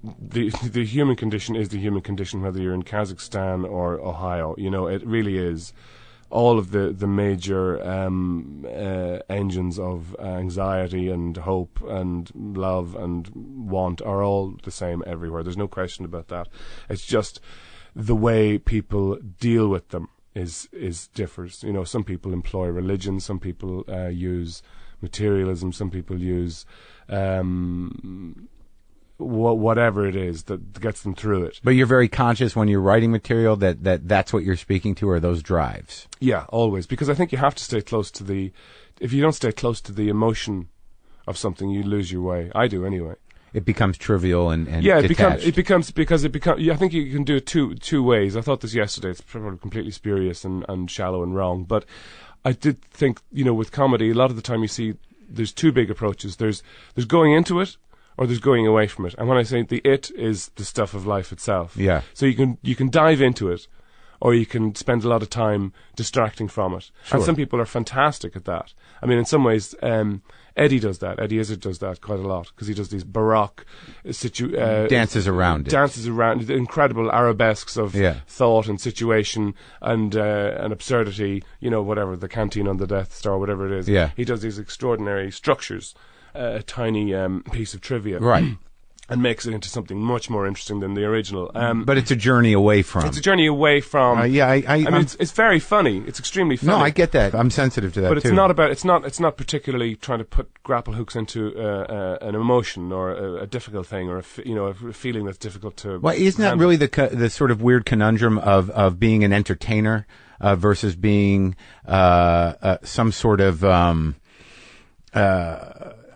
the human condition is the human condition, whether you're in Kazakhstan or Ohio. You know, it really is. All of the major engines of anxiety and hope and love and want are all the same everywhere. There's no question about that. It's just the way people deal with them is differs. You know, some people employ religion, some people use materialism, some people use whatever it is that gets them through it. But you're very conscious when you're writing material that's what you're speaking to, are those drives. Yeah, always. Because I think you have to stay close to if you don't stay close to the emotion of something, you lose your way. I do anyway. It becomes trivial and yeah, detached. it becomes I think you can do it two ways. I thought this yesterday. It's probably completely spurious and shallow and wrong. But I did think, you know, with comedy, a lot of the time you see there's two big approaches. There's going into it, or there's going away from it. And when I say it is the stuff of life itself. Yeah. So you can dive into it, or you can spend a lot of time distracting from it. Sure. And some people are fantastic at that. I mean, in some ways, Eddie does that. Eddie Izzard does that quite a lot, because he does these baroque dances around the incredible arabesques of thought and situation and absurdity. You know, whatever, the canteen on the Death Star, whatever it is. Yeah. He does these extraordinary structures. A tiny piece of trivia, right, and makes it into something much more interesting than the original. But it's a journey away from. It's a journey away from. I mean, it's very funny. It's extremely funny. No, I get that. I'm sensitive to that. But it's too. not about. It's not particularly trying to put grapple hooks into an emotion or a difficult thing or a feeling that's difficult to. Well, isn't that really the sort of weird conundrum of being an entertainer versus being some sort of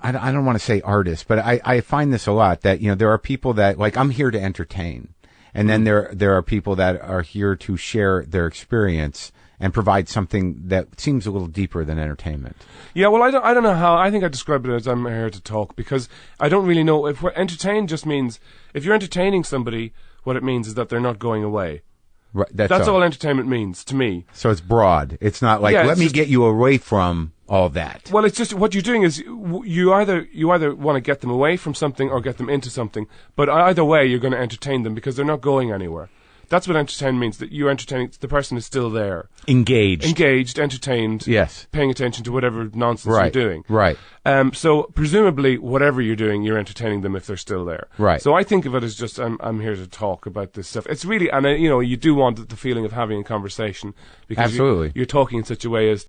I don't want to say artist, but I find this a lot, that, you know, there are people that, like, I'm here to entertain. And then there are people that are here to share their experience and provide something that seems a little deeper than entertainment. Yeah, well, I don't know how. I think I describe it as I'm here to talk, because I don't really know if entertain just means, if you're entertaining somebody, what it means is that they're not going away. Right, that's all entertainment means to me. So it's broad. It's not like, let me get you away from all that. Well, it's just what you're doing is you either want to get them away from something or get them into something, but either way you're going to entertain them because they're not going anywhere. That's what entertain means, that you're entertaining, the person is still there. Engaged, entertained. Yes. Paying attention to whatever nonsense you're doing. Right. So presumably, whatever you're doing, you're entertaining them if they're still there. Right. So I think of it as just, I'm here to talk about this stuff. It's really, and you do want the feeling of having a conversation. Because absolutely. You're talking in such a way as